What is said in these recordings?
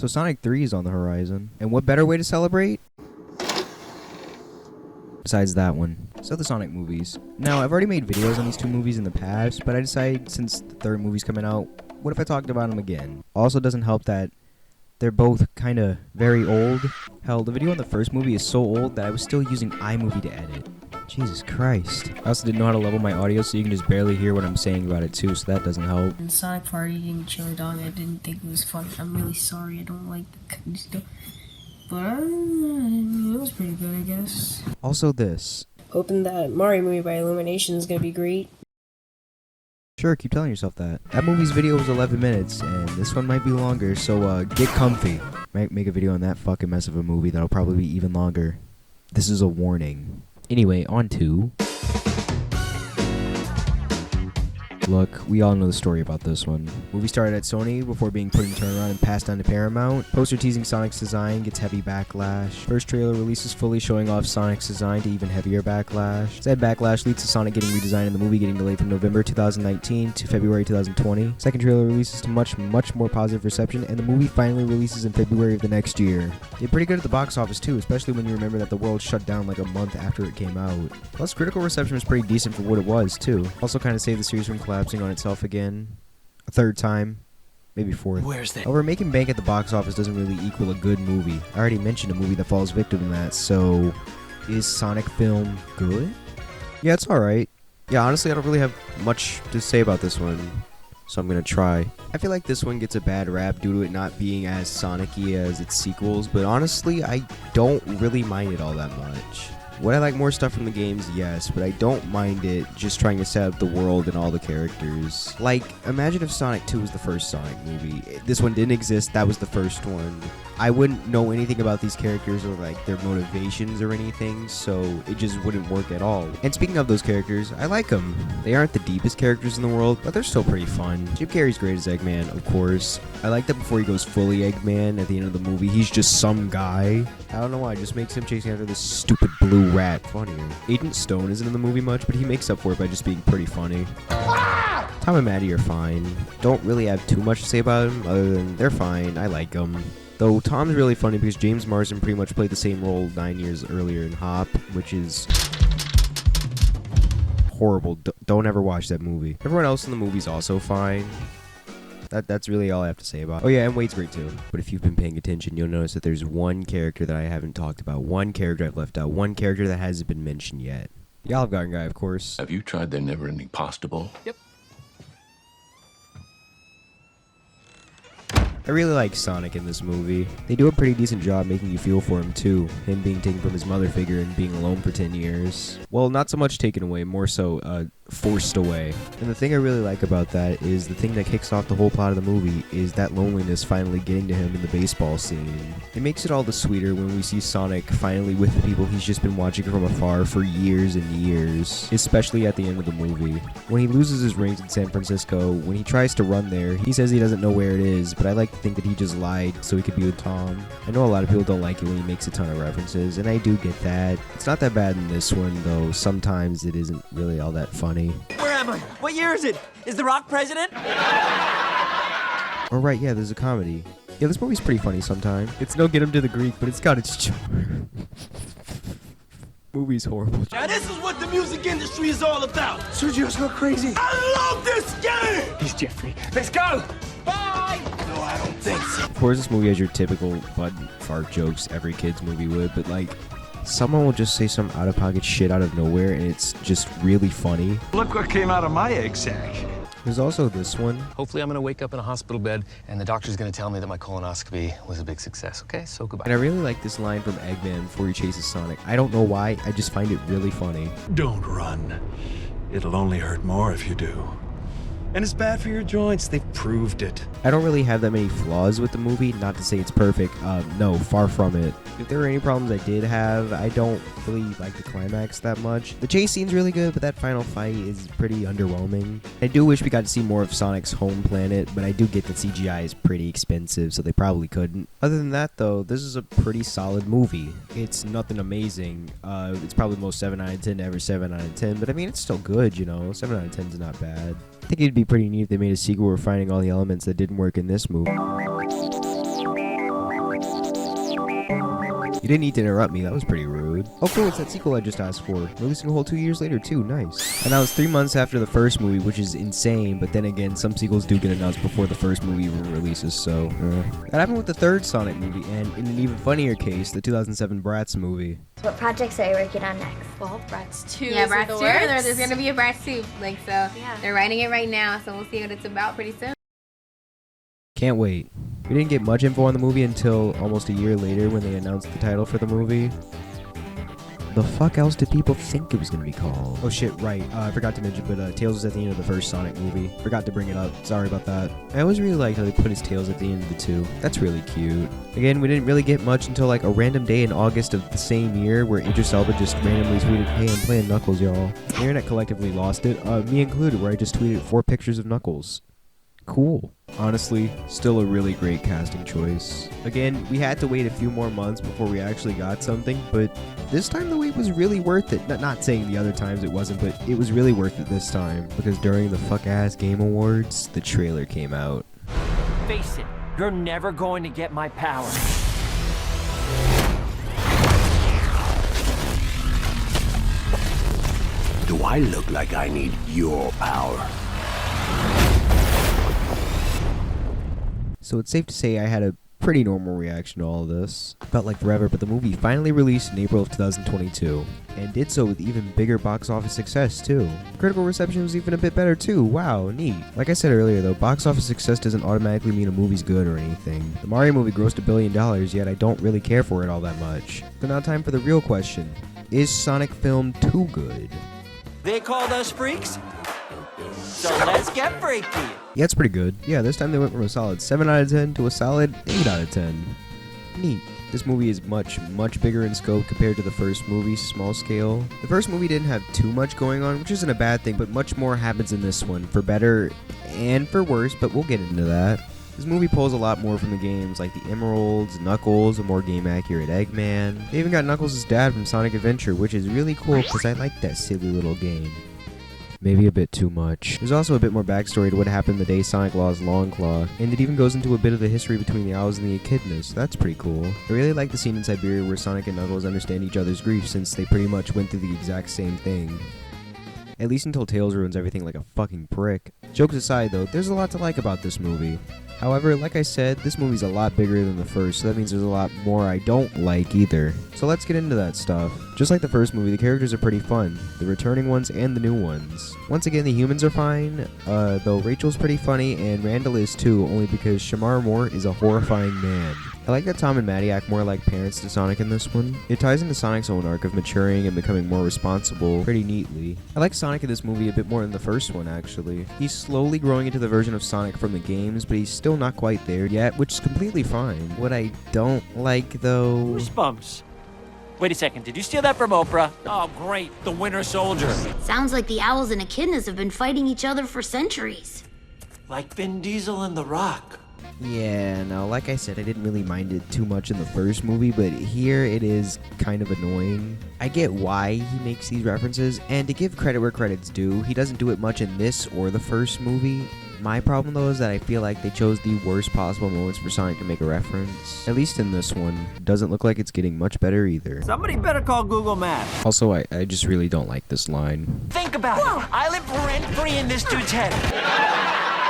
So Sonic 3 is on the horizon. And what better way to celebrate? Besides that one. So the Sonic movies. Now, I've already made videos on these two movies in the past, but I decided since the third movie's coming out, what if I talked about them again? Also doesn't help that they're both kind of very old. Hell, the video on the first movie is so old that I was still using iMovie to edit. Jesus Christ. I also didn't know how to level my audio, so you can just barely hear what I'm saying about it too, so that doesn't help. And Sonic Party eating chili dog, I didn't think it was funny. I'm really sorry, I don't like the kind of stuff. But it was pretty good, I guess. Also this. Hoping that Mario movie by Illumination is gonna be great. Sure, keep telling yourself that. That movie's video was 11 minutes, and this one might be longer, so get comfy. Might make a video on that fucking mess of a movie that'll probably be even longer. This is a warning. Anyway, on to... Look, we all know the story about this one. Movie started at Sony before being put in turnaround and passed on to Paramount. Poster teasing Sonic's design gets heavy backlash. First trailer releases fully showing off Sonic's design to even heavier backlash. Said backlash leads to Sonic getting redesigned and the movie getting delayed from November 2019 to February 2020. Second trailer releases to much more positive reception, and the movie finally releases in February of the next year. Did pretty good at the box office too, especially when you remember that the world shut down like a month after it came out. Plus, critical reception was pretty decent for what it was too. Also kind of saved the series from collapsing on itself again. A third time. Maybe fourth. Where's that? However, making bank at the box office doesn't really equal a good movie. I already mentioned a movie that falls victim to that, so... Is Sonic film good? Yeah, it's alright. Yeah, honestly, I don't really have much to say about this one, so I'm gonna try. I feel like this one gets a bad rap due to it not being as Sonic-y as its sequels, but honestly, I don't really mind it all that much. Would I like more stuff from the games? Yes, but I don't mind it just trying to set up the world and all the characters. Like, imagine if Sonic 2 was the first Sonic movie. This one didn't exist, that was the first one. I wouldn't know anything about these characters or like their motivations or anything, so it just wouldn't work at all. And speaking of those characters, I like them. They aren't the deepest characters in the world, but they're still pretty fun. Jim Carrey's great as Eggman, of course. I like that before he goes fully Eggman at the end of the movie, he's just some guy. I don't know why, it just makes him chasing after this stupid blue rat funnier. Agent Stone isn't in the movie much, but he makes up for it by just being pretty funny. Tom and Maddie are fine. Don't really have too much to say about them, other than they're fine, I like them. Though Tom's really funny because James Marsden pretty much played the same role 9 years earlier in Hop, which is horrible. Don't ever watch that movie. Everyone else in the movie's also fine. That's really all I have to say about it. Oh yeah, and Wade's great too. But if you've been paying attention, you'll notice that there's one character that I haven't talked about. One character I've left out. One character that hasn't been mentioned yet. The Olive Garden guy, of course. Have you tried their never-ending pasta bowl? Yep. I really like Sonic in this movie. They do a pretty decent job making you feel for him too. Him being taken from his mother figure and being alone for 10 years. Well, not so much taken away, more so forced away. And the thing I really like about that is the thing that kicks off the whole plot of the movie is that loneliness finally getting to him in the baseball scene. It makes it all the sweeter when we see Sonic finally with the people he's just been watching from afar for years and years, especially at the end of the movie. When he loses his rings in San Francisco, when he tries to run there, he says he doesn't know where it is, but I like to think that he just lied so he could be with Tom. I know a lot of people don't like it when he makes a ton of references, and I do get that. It's not that bad in this one, though. Sometimes it isn't really all that funny. Where am I? What year is it? Is The Rock president? Oh right, yeah, there's a comedy. Yeah, this movie's pretty funny sometimes. It's no Get Him to the Greek, but it's got its charm. Movie's horrible. Now this is what the music industry is all about. Sergio's not crazy. I love this game! He's Jeffrey. Let's go! Bye! No, I don't think so. Of course, this movie has your typical butt fart jokes every kid's movie would, but like, someone will just say some out-of-pocket shit out of nowhere, and it's just really funny. Look what came out of my egg sack. There's also this one. Hopefully I'm going to wake up in a hospital bed and the doctor's going to tell me that my colonoscopy was a big success. Okay, so goodbye. And I really like this line from Eggman before he chases Sonic. I don't know why, I just find it really funny. Don't run. It'll only hurt more if you do. And it's bad for your joints. They've proved it. I don't really have that many flaws with the movie, not to say it's perfect. No, far from it. If there were any problems I did have, I don't really like the climax that much. The chase scene's really good, but that final fight is pretty underwhelming. I do wish we got to see more of Sonic's home planet, but I do get that CGI is pretty expensive, so they probably couldn't. Other than that, though, this is a pretty solid movie. It's nothing amazing. It's probably the most 7 out of 10 to ever 7 out of 10, but I mean, it's still good, you know? 7 out of 10 is not bad. I think it'd be pretty neat if they made a sequel refining all the elements that didn't work in this movie. You didn't need to interrupt me, that was pretty rude. Octo, it's that sequel I just asked for. Releasing a whole 2 years later too, nice. And that was 3 months after the first movie, which is insane, but then again, some sequels do get announced before the first movie even releases, so... That happened with the third Sonic movie, and in an even funnier case, the 2007 Bratz movie. What projects are you working on next? Well, Bratz 2 Yeah, is Bratz in the 2. works. There's gonna be a Bratz 2. Like, so Yeah. they're writing it right now, so we'll see what it's about pretty soon. Can't wait. We didn't get much info on the movie until almost a year later when they announced the title for the movie. The fuck else did people think it was gonna be called? Oh shit, right. I forgot to mention, but Tails was at the end of the first Sonic movie. Forgot to bring it up. Sorry about that. I always really liked how they put his Tails at the end of the two. That's really cute. Again, we didn't really get much until like a random day in August of the same year where Idris Elba just randomly tweeted, "Hey, I'm playing Knuckles, y'all." The internet collectively lost it, me included, where I just tweeted 4 pictures of Knuckles. Cool. Honestly, still a really great casting choice. Again, we had to wait a few more months before we actually got something, but this time the wait was really worth it. Not saying the other times it wasn't, but it was really worth it this time, because during the fuck-ass Game Awards, the trailer came out. Face it, you're never going to get my power. Do I look like I need your power? So it's safe to say I had a pretty normal reaction to all of this. Felt like forever, but the movie finally released in April of 2022, and did so with even bigger box office success too. Critical reception was even a bit better too. Wow, neat. Like I said earlier though, box office success doesn't automatically mean a movie's good or anything. The Mario movie grossed $1 billion, yet I don't really care for it all that much. So now time for the real question. Is Sonic film too good? They called us freaks? So let's get freaky. Yeah, it's pretty good. Yeah, this time they went from a solid 7 out of 10 to a solid 8 out of 10. Neat. This movie is much bigger in scope compared to the first movie, small scale. The first movie didn't have too much going on, which isn't a bad thing, but much more happens in this one, for better and for worse, but we'll get into that. This movie pulls a lot more from the games, like the Emeralds, Knuckles, a more game-accurate Eggman. They even got Knuckles' dad from Sonic Adventure, which is really cool because I like that silly little game. Maybe a bit too much. There's also a bit more backstory to what happened the day Sonic lost Longclaw, and it even goes into a bit of the history between the Owls and the Echidnas, so that's pretty cool. I really like the scene in Siberia where Sonic and Knuckles understand each other's grief since they pretty much went through the exact same thing. At least until Tails ruins everything like a fucking prick. Jokes aside though, there's a lot to like about this movie. However, like I said, this movie's a lot bigger than the first, so that means there's a lot more I don't like either. So let's get into that stuff. Just like the first movie, the characters are pretty fun, the returning ones and the new ones. Once again, the humans are fine, though Rachel's pretty funny, and Randall is too, only because Shamar Moore is a horrifying man. I like that Tom and Maddie act more like parents to Sonic in this one. It ties into Sonic's own arc of maturing and becoming more responsible pretty neatly. I like Sonic in this movie a bit more than the first one, actually. He's slowly growing into the version of Sonic from the games, but he's still not quite there yet, which is completely fine. What I don't like, though... Goosebumps. Wait a second, did you steal that from Oprah? Oh, great, the Winter Soldier. Sounds like the Owls and Echidnas have been fighting each other for centuries. Like Vin Diesel and The Rock. Yeah, no, like I said, I didn't really mind it too much in the first movie, but here it is kind of annoying. I get why he makes these references, and to give credit where credit's due, he doesn't do it much in this or the first movie. My problem though is that I feel like they chose the worst possible moments for Sonic to make a reference. At least in this one. Doesn't look like it's getting much better either. Somebody better call Google Maps. Also, I just really don't like this line. Think about it. I live rent-free in this dude's head.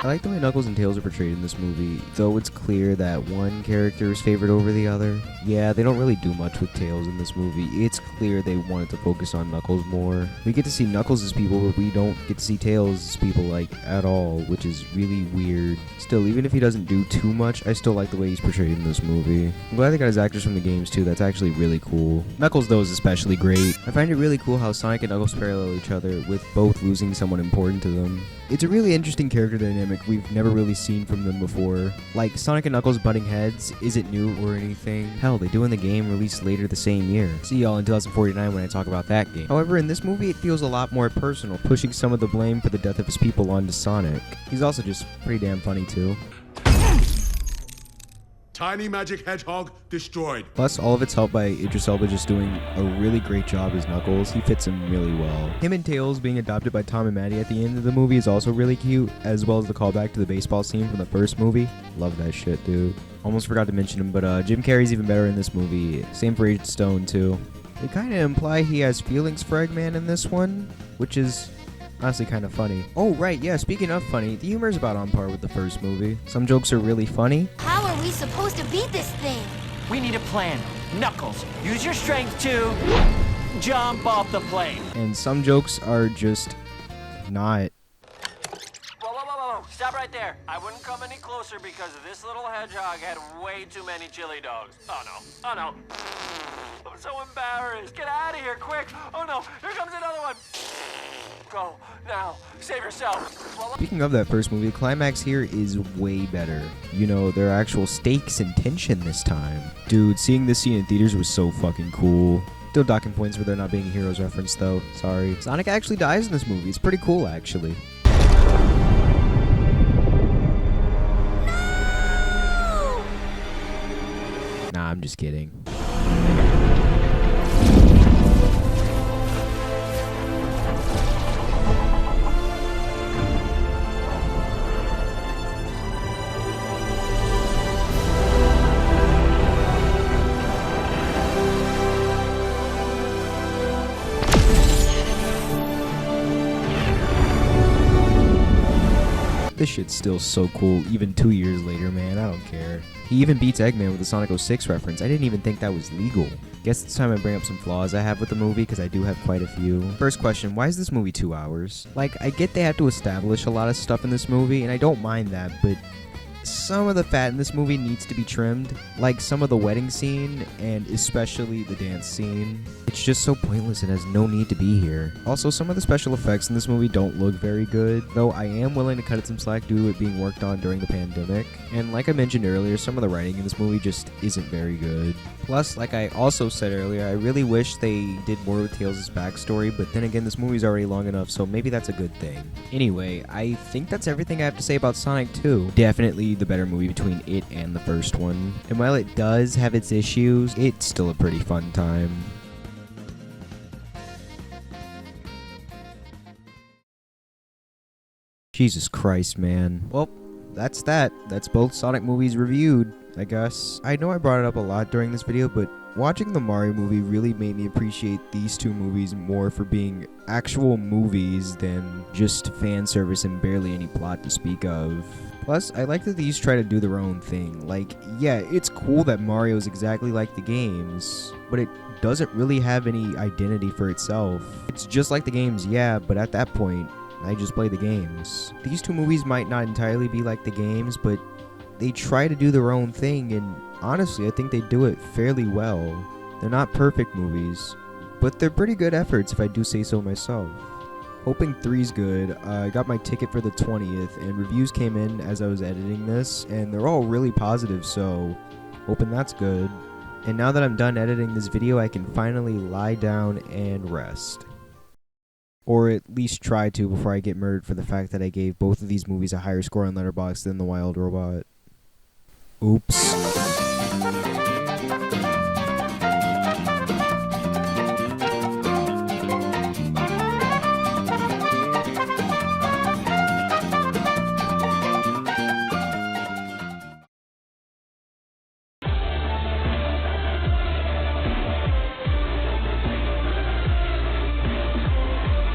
I like the way Knuckles and Tails are portrayed in this movie, though it's clear that one character is favored over the other. Yeah, they don't really do much with Tails in this movie. It's clear they wanted to focus on Knuckles more. We get to see Knuckles as people, but we don't get to see Tails as people, like, at all, which is really weird. Still, even if he doesn't do too much, I still like the way he's portrayed in this movie. I'm glad they got his actors from the games, too. That's actually really cool. Knuckles, though, is especially great. I find it really cool how Sonic and Knuckles parallel each other, with both losing someone important to them. It's a really interesting character dynamic we've never really seen from them before. Like, Sonic and Knuckles butting heads isn't new or anything. Hell, they do in the game released later the same year. See y'all in 2049 when I talk about that game. However, in this movie, it feels a lot more personal, pushing some of the blame for the death of his people onto Sonic. He's also just pretty damn funny, too. Tiny magic hedgehog destroyed. Plus, all of it's helped by Idris Elba just doing a really great job as Knuckles. He fits him really well. Him and Tails being adopted by Tom and Maddie at the end of the movie is also really cute, as well as the callback to the baseball scene from the first movie. Love that shit, dude. Almost forgot to mention him, but Jim Carrey's even better in this movie. Same for Agent Stone, too. They kind of imply he has feelings for Eggman in this one, which is honestly kind of funny. Oh, right, yeah, speaking of funny, the humor's about on par with the first movie. Some jokes are really funny. How are we supposed to beat this thing? We need a plan. Knuckles, use your strength to jump off the plane. And some jokes are just not. Whoa. Stop right there. I wouldn't come any closer because this little hedgehog had way too many chili dogs. Oh no. I'm so embarrassed. Get out of here, quick. Oh no, here comes another one. Go, now, save yourself. Speaking of that first movie, the climax here is way better. You know, there are actual stakes and tension this time. Dude, seeing this scene in theaters was so fucking cool. Still docking points for there not being a Heroes reference though. Sorry. Sonic actually dies in this movie. It's pretty cool actually. Nah, I'm just kidding. This shit's still so cool, even 2 years later, man. I don't care. He even beats Eggman with the Sonic 06 reference. I didn't even think that was legal. Guess it's time I bring up some flaws I have with the movie, because I do have quite a few. First question, why is this movie 2 hours? Like, I get they have to establish a lot of stuff in this movie, and I don't mind that, but some of the fat in this movie needs to be trimmed, like some of the wedding scene, and especially the dance scene. It's just so pointless and has no need to be here. Also, some of the special effects in this movie don't look very good, though I am willing to cut it some slack due to it being worked on during the pandemic. And like I mentioned earlier, some of the writing in this movie just isn't very good. Plus, like I also said earlier, I really wish they did more with Tails' backstory, but then again, this movie's already long enough, so maybe that's a good thing. Anyway, I think that's everything I have to say about Sonic 2. Definitely the better movie between it and the first one. And while it does have its issues, it's still a pretty fun time. Jesus Christ, man. Well, that's that. That's both Sonic movies reviewed, I guess. I know I brought it up a lot during this video, but watching the Mario movie really made me appreciate these two movies more for being actual movies than just fan service and barely any plot to speak of. Plus, I like that these try to do their own thing. Like, yeah, it's cool that Mario's exactly like the games, but it doesn't really have any identity for itself. It's just like the games, yeah, but at that point, I just play the games. These two movies might not entirely be like the games, but they try to do their own thing, and honestly, I think they do it fairly well. They're not perfect movies, but they're pretty good efforts if I do say so myself. Hoping 3's good. I got my ticket for the 20th, and reviews came in as I was editing this, and they're all really positive, so hoping that's good. And now that I'm done editing this video, I can finally lie down and rest. Or at least try to before I get murdered for the fact that I gave both of these movies a higher score on Letterboxd than The Wild Robot. Oops.